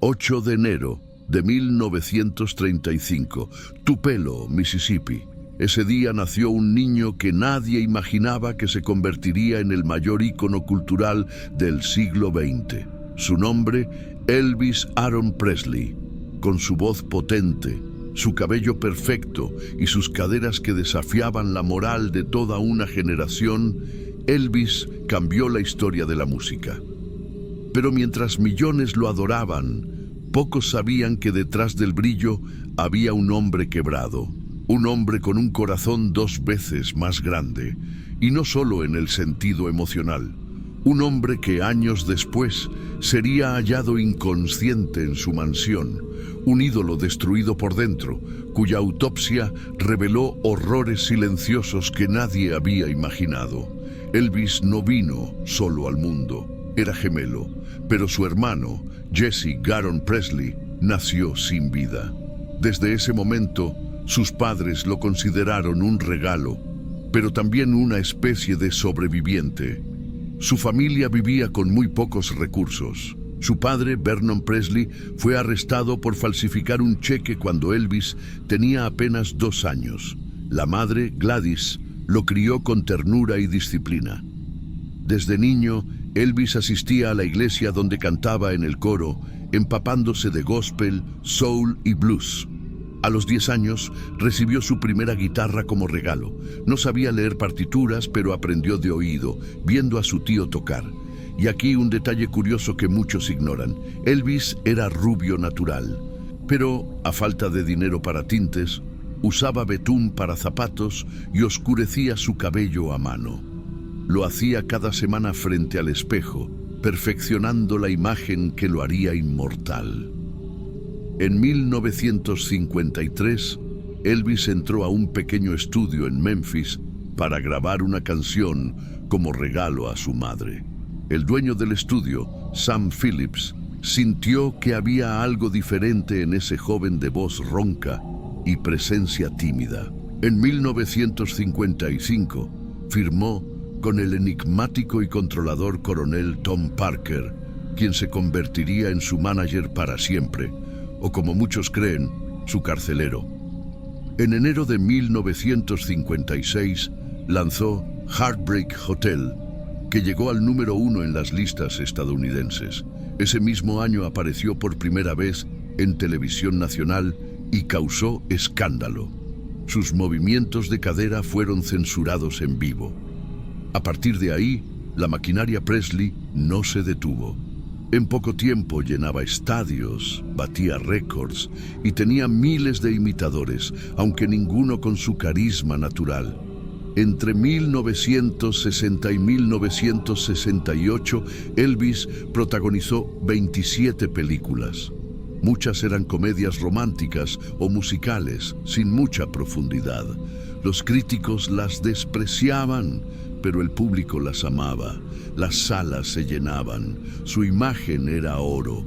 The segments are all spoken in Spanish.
8 de enero de 1935, Tupelo, Mississippi. Ese día nació un niño que nadie imaginaba que se convertiría en el mayor ícono cultural del siglo XX. Su nombre, Elvis Aaron Presley. Con su voz potente, su cabello perfecto y sus caderas que desafiaban la moral de toda una generación, Elvis cambió la historia de la música. Pero mientras millones lo adoraban, pocos sabían que detrás del brillo había un hombre quebrado, un hombre con un corazón 2 veces más grande, y no solo en el sentido emocional. Un hombre que años después sería hallado inconsciente en su mansión, un ídolo destruido por dentro, cuya autopsia reveló horrores silenciosos que nadie había imaginado. Elvis no vino solo al mundo, era gemelo, pero su hermano, Jesse Garon Presley, nació sin vida. Desde ese momento, sus padres lo consideraron un regalo, pero también una especie de sobreviviente. Su familia vivía con muy pocos recursos. Su padre, Vernon Presley, fue arrestado por falsificar un cheque cuando Elvis tenía apenas 2 años. La madre, Gladys, lo crió con ternura y disciplina. Desde niño, Elvis asistía a la iglesia donde cantaba en el coro, empapándose de gospel, soul y blues. A los 10 años, recibió su primera guitarra como regalo. No sabía leer partituras, pero aprendió de oído, viendo a su tío tocar. Y aquí un detalle curioso que muchos ignoran. Elvis era rubio natural, pero, a falta de dinero para tintes, usaba betún para zapatos y oscurecía su cabello a mano. Lo hacía cada semana frente al espejo, perfeccionando la imagen que lo haría inmortal. En 1953, Elvis entró a un pequeño estudio en Memphis para grabar una canción como regalo a su madre. El dueño del estudio, Sam Phillips, sintió que había algo diferente en ese joven de voz ronca y presencia tímida. En 1955, firmó con el enigmático y controlador coronel Tom Parker, quien se convertiría en su manager para siempre, o como muchos creen, su carcelero. En enero de 1956 lanzó Heartbreak Hotel, que llegó al número 1 en las listas estadounidenses. Ese mismo año apareció por primera vez en televisión nacional y causó escándalo. Sus movimientos de cadera fueron censurados en vivo. A partir de ahí, la maquinaria Presley no se detuvo. En poco tiempo llenaba estadios, batía récords y tenía miles de imitadores, aunque ninguno con su carisma natural. Entre 1960 y 1968, Elvis protagonizó 27 películas. Muchas eran comedias románticas o musicales, sin mucha profundidad. Los críticos las despreciaban, pero el público las amaba. Las salas se llenaban, su imagen era oro.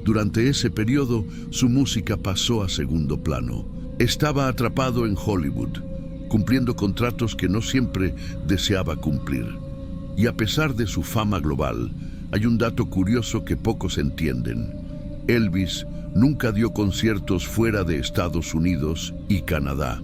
Durante ese periodo, su música pasó a segundo plano. Estaba atrapado en Hollywood, cumpliendo contratos que no siempre deseaba cumplir. Y a pesar de su fama global, hay un dato curioso que pocos entienden. Elvis nunca dio conciertos fuera de Estados Unidos y Canadá.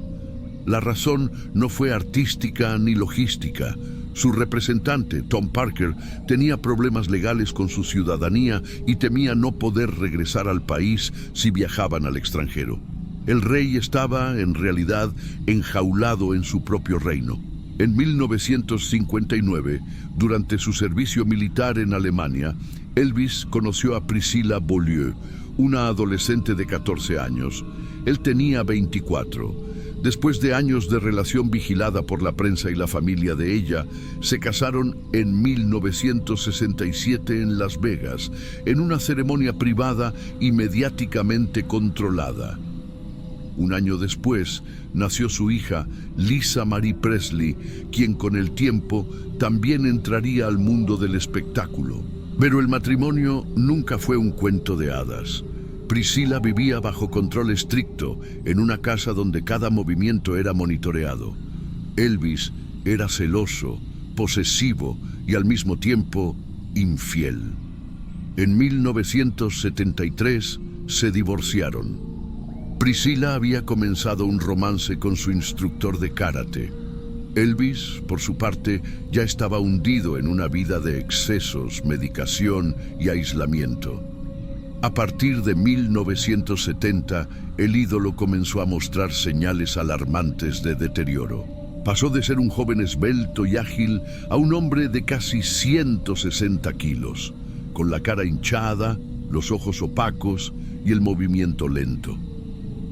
La razón no fue artística ni logística. Su representante, Tom Parker, tenía problemas legales con su ciudadanía y temía no poder regresar al país si viajaban al extranjero. El rey estaba, en realidad, enjaulado en su propio reino. En 1959, durante su servicio militar en Alemania, Elvis conoció a Priscilla Beaulieu, una adolescente de 14 años. Él tenía 24. Después de años de relación vigilada por la prensa y la familia de ella, se casaron en 1967 en Las Vegas, en una ceremonia privada y mediáticamente controlada. Un año después, nació su hija, Lisa Marie Presley, quien con el tiempo también entraría al mundo del espectáculo. Pero el matrimonio nunca fue un cuento de hadas. Priscilla vivía bajo control estricto, en una casa donde cada movimiento era monitoreado. Elvis era celoso, posesivo y al mismo tiempo infiel. En 1973 se divorciaron. Priscilla había comenzado un romance con su instructor de karate. Elvis, por su parte, ya estaba hundido en una vida de excesos, medicación y aislamiento. A partir de 1970, el ídolo comenzó a mostrar señales alarmantes de deterioro. Pasó de ser un joven esbelto y ágil a un hombre de casi 160 kilos, con la cara hinchada, los ojos opacos y el movimiento lento.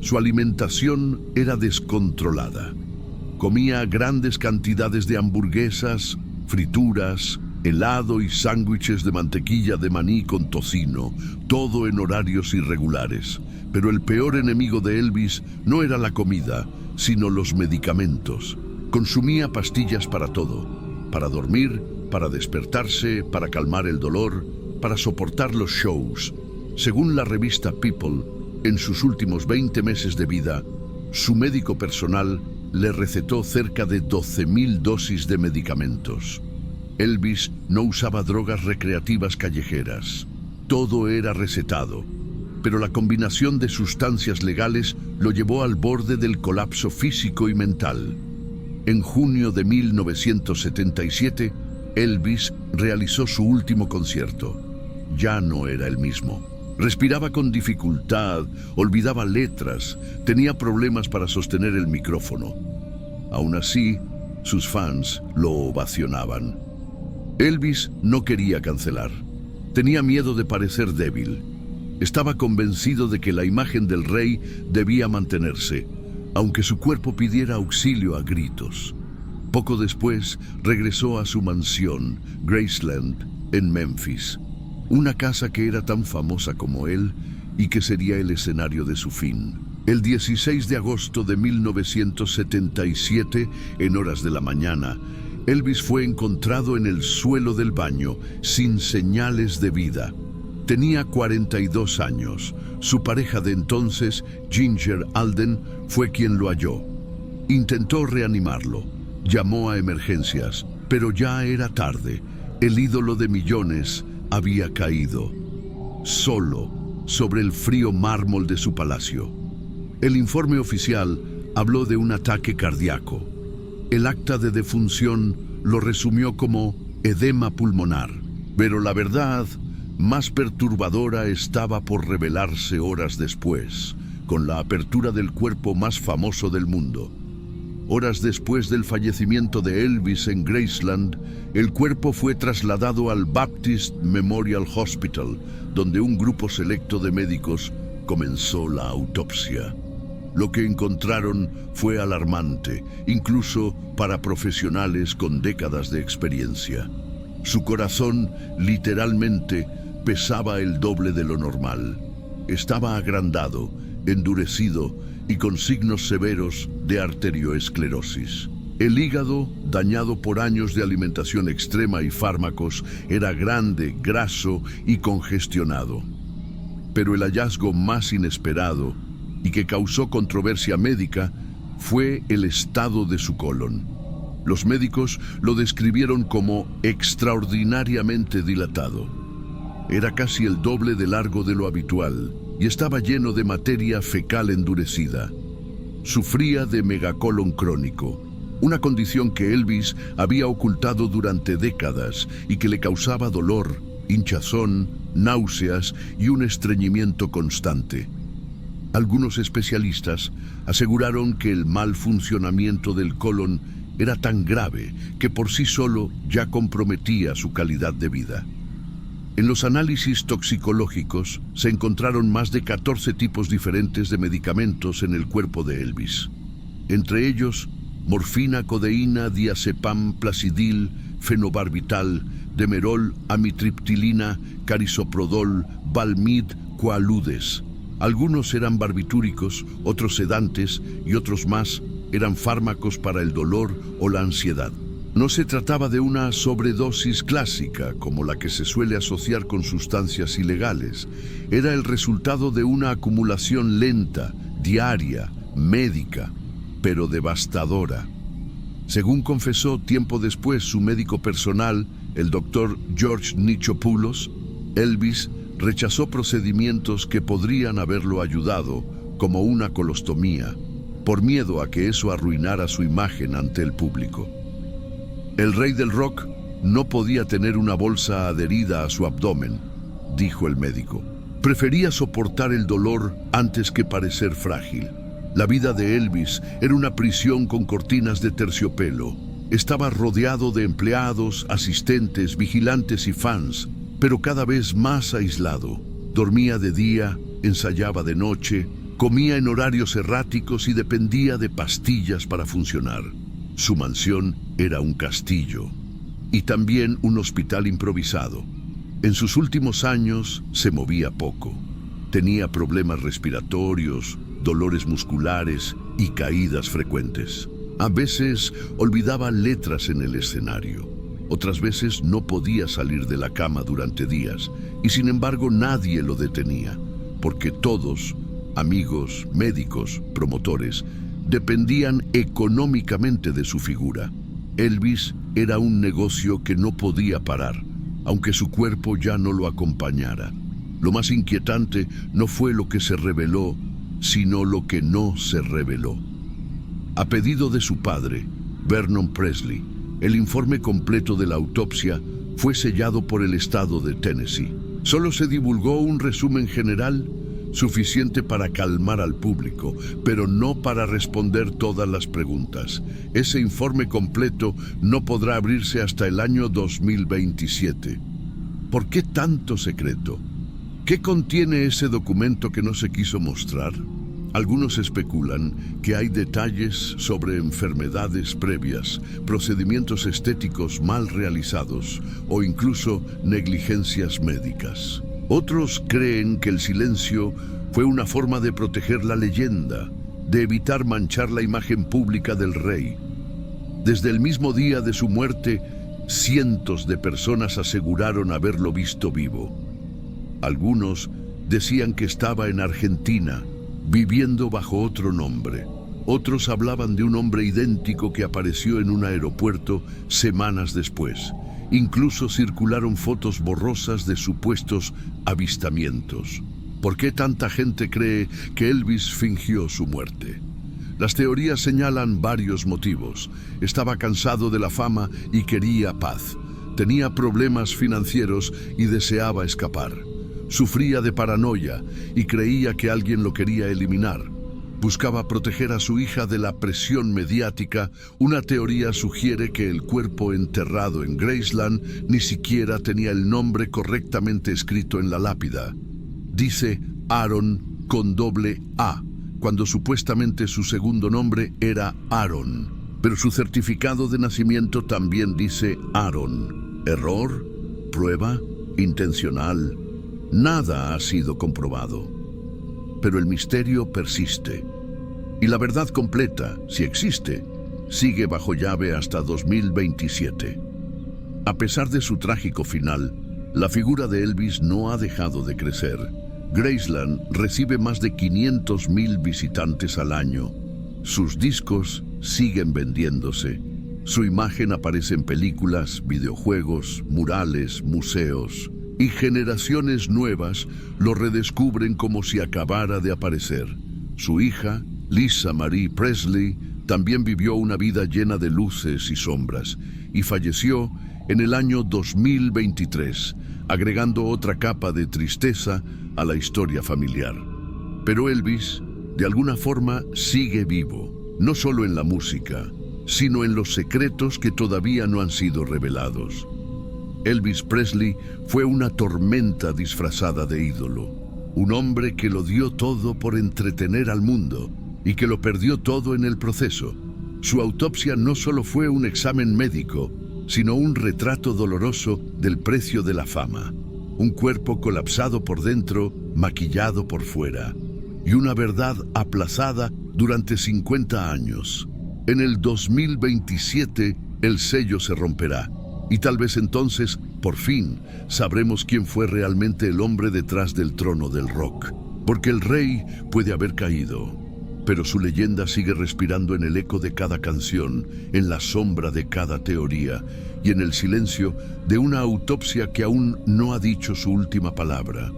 Su alimentación era descontrolada. Comía grandes cantidades de hamburguesas, frituras, helado y sándwiches de mantequilla de maní con tocino, todo en horarios irregulares. Pero el peor enemigo de Elvis no era la comida, sino los medicamentos. Consumía pastillas para todo, para dormir, para despertarse, para calmar el dolor, para soportar los shows. Según la revista People, en sus últimos 20 meses de vida, su médico personal le recetó cerca de 12.000 dosis de medicamentos. Elvis no usaba drogas recreativas callejeras. Todo era recetado, pero la combinación de sustancias legales lo llevó al borde del colapso físico y mental. En junio de 1977, Elvis realizó su último concierto. Ya no era el mismo. Respiraba con dificultad, olvidaba letras, tenía problemas para sostener el micrófono. Aún así, sus fans lo ovacionaban. Elvis no quería cancelar. Tenía miedo de parecer débil. Estaba convencido de que la imagen del rey debía mantenerse, aunque su cuerpo pidiera auxilio a gritos. Poco después, regresó a su mansión, Graceland, en Memphis. Una casa que era tan famosa como él y que sería el escenario de su fin. El 16 de agosto de 1977, en horas de la mañana, Elvis fue encontrado en el suelo del baño, sin señales de vida. Tenía 42 años. Su pareja de entonces, Ginger Alden, fue quien lo halló. Intentó reanimarlo. Llamó a emergencias, pero ya era tarde. El ídolo de millones había caído, solo, sobre el frío mármol de su palacio. El informe oficial habló de un ataque cardíaco. El acta de defunción lo resumió como edema pulmonar, pero la verdad más perturbadora estaba por revelarse horas después, con la apertura del cuerpo más famoso del mundo. Horas después del fallecimiento de Elvis en Graceland, el cuerpo fue trasladado al Baptist Memorial Hospital, donde un grupo selecto de médicos comenzó la autopsia. Lo que encontraron fue alarmante, incluso para profesionales con décadas de experiencia. Su corazón, literalmente, pesaba el doble de lo normal. Estaba agrandado, endurecido y con signos severos de arterioesclerosis. El hígado, dañado por años de alimentación extrema y fármacos, era grande, graso y congestionado. Pero el hallazgo más inesperado y que causó controversia médica fue el estado de su colon. Los médicos lo describieron como extraordinariamente dilatado. Era casi el doble de largo de lo habitual y estaba lleno de materia fecal endurecida. Sufría de megacolon crónico, una condición que Elvis había ocultado durante décadas y que le causaba dolor, hinchazón, náuseas y un estreñimiento constante. Algunos especialistas aseguraron que el mal funcionamiento del colon era tan grave que por sí solo ya comprometía su calidad de vida. En los análisis toxicológicos se encontraron más de 14 tipos diferentes de medicamentos en el cuerpo de Elvis. Entre ellos, morfina, codeína, diazepam, placidil, fenobarbital, demerol, amitriptilina, carisoprodol, valmid, coaludes. Algunos eran barbitúricos, otros sedantes y otros más eran fármacos para el dolor o la ansiedad. No se trataba de una sobredosis clásica, como la que se suele asociar con sustancias ilegales. Era el resultado de una acumulación lenta, diaria, médica, pero devastadora. Según confesó tiempo después su médico personal, el doctor George Nichopoulos, Elvis rechazó procedimientos que podrían haberlo ayudado, como una colostomía, por miedo a que eso arruinara su imagen ante el público. El rey del rock no podía tener una bolsa adherida a su abdomen, dijo el médico. Prefería soportar el dolor antes que parecer frágil. La vida de Elvis era una prisión con cortinas de terciopelo. Estaba rodeado de empleados, asistentes, vigilantes y fans, pero cada vez más aislado. Dormía de día, ensayaba de noche, comía en horarios erráticos y dependía de pastillas para funcionar. Su mansión era un castillo y también un hospital improvisado. En sus últimos años se movía poco. Tenía problemas respiratorios, dolores musculares y caídas frecuentes. A veces olvidaba letras en el escenario. Otras veces no podía salir de la cama durante días y sin embargo nadie lo detenía, porque todos, amigos, médicos, promotores, dependían económicamente de su figura. Elvis era un negocio que no podía parar, aunque su cuerpo ya no lo acompañara. Lo más inquietante no fue lo que se reveló, sino lo que no se reveló. A pedido de su padre, Vernon Presley, el informe completo de la autopsia fue sellado por el estado de Tennessee. Solo se divulgó un resumen general suficiente para calmar al público, pero no para responder todas las preguntas. Ese informe completo no podrá abrirse hasta el año 2027. ¿Por qué tanto secreto? ¿Qué contiene ese documento que no se quiso mostrar? Algunos especulan que hay detalles sobre enfermedades previas, procedimientos estéticos mal realizados o incluso negligencias médicas. Otros creen que el silencio fue una forma de proteger la leyenda, de evitar manchar la imagen pública del rey. Desde el mismo día de su muerte, cientos de personas aseguraron haberlo visto vivo. Algunos decían que estaba en Argentina, viviendo bajo otro nombre. Otros hablaban de un hombre idéntico que apareció en un aeropuerto semanas después. Incluso circularon fotos borrosas de supuestos avistamientos. ¿Por qué tanta gente cree que Elvis fingió su muerte? Las teorías señalan varios motivos. Estaba cansado de la fama y quería paz. Tenía problemas financieros y deseaba escapar. Sufría de paranoia y creía que alguien lo quería eliminar. Buscaba proteger a su hija de la presión mediática. Una teoría sugiere que el cuerpo enterrado en Graceland ni siquiera tenía el nombre correctamente escrito en la lápida. Dice Aaron con doble A, cuando supuestamente su segundo nombre era Aaron. Pero su certificado de nacimiento también dice Aaron. ¿Error? ¿Prueba? ¿Intencional? Nada ha sido comprobado. Pero el misterio persiste. Y la verdad completa, si existe, sigue bajo llave hasta 2027. A pesar de su trágico final, la figura de Elvis no ha dejado de crecer. Graceland recibe más de 500,000 visitantes al año. Sus discos siguen vendiéndose. Su imagen aparece en películas, videojuegos, murales, museos. Y generaciones nuevas lo redescubren como si acabara de aparecer. Su hija, Lisa Marie Presley, también vivió una vida llena de luces y sombras y falleció en el año 2023, agregando otra capa de tristeza a la historia familiar. Pero Elvis, de alguna forma, sigue vivo, no solo en la música, sino en los secretos que todavía no han sido revelados. Elvis Presley fue una tormenta disfrazada de ídolo, un hombre que lo dio todo por entretener al mundo y que lo perdió todo en el proceso. Su autopsia no solo fue un examen médico, sino un retrato doloroso del precio de la fama. Un cuerpo colapsado por dentro, maquillado por fuera, y una verdad aplazada durante 50 años. En el 2027, el sello se romperá. Y tal vez entonces, por fin, sabremos quién fue realmente el hombre detrás del trono del rock. Porque el rey puede haber caído, pero su leyenda sigue respirando en el eco de cada canción, en la sombra de cada teoría y en el silencio de una autopsia que aún no ha dicho su última palabra.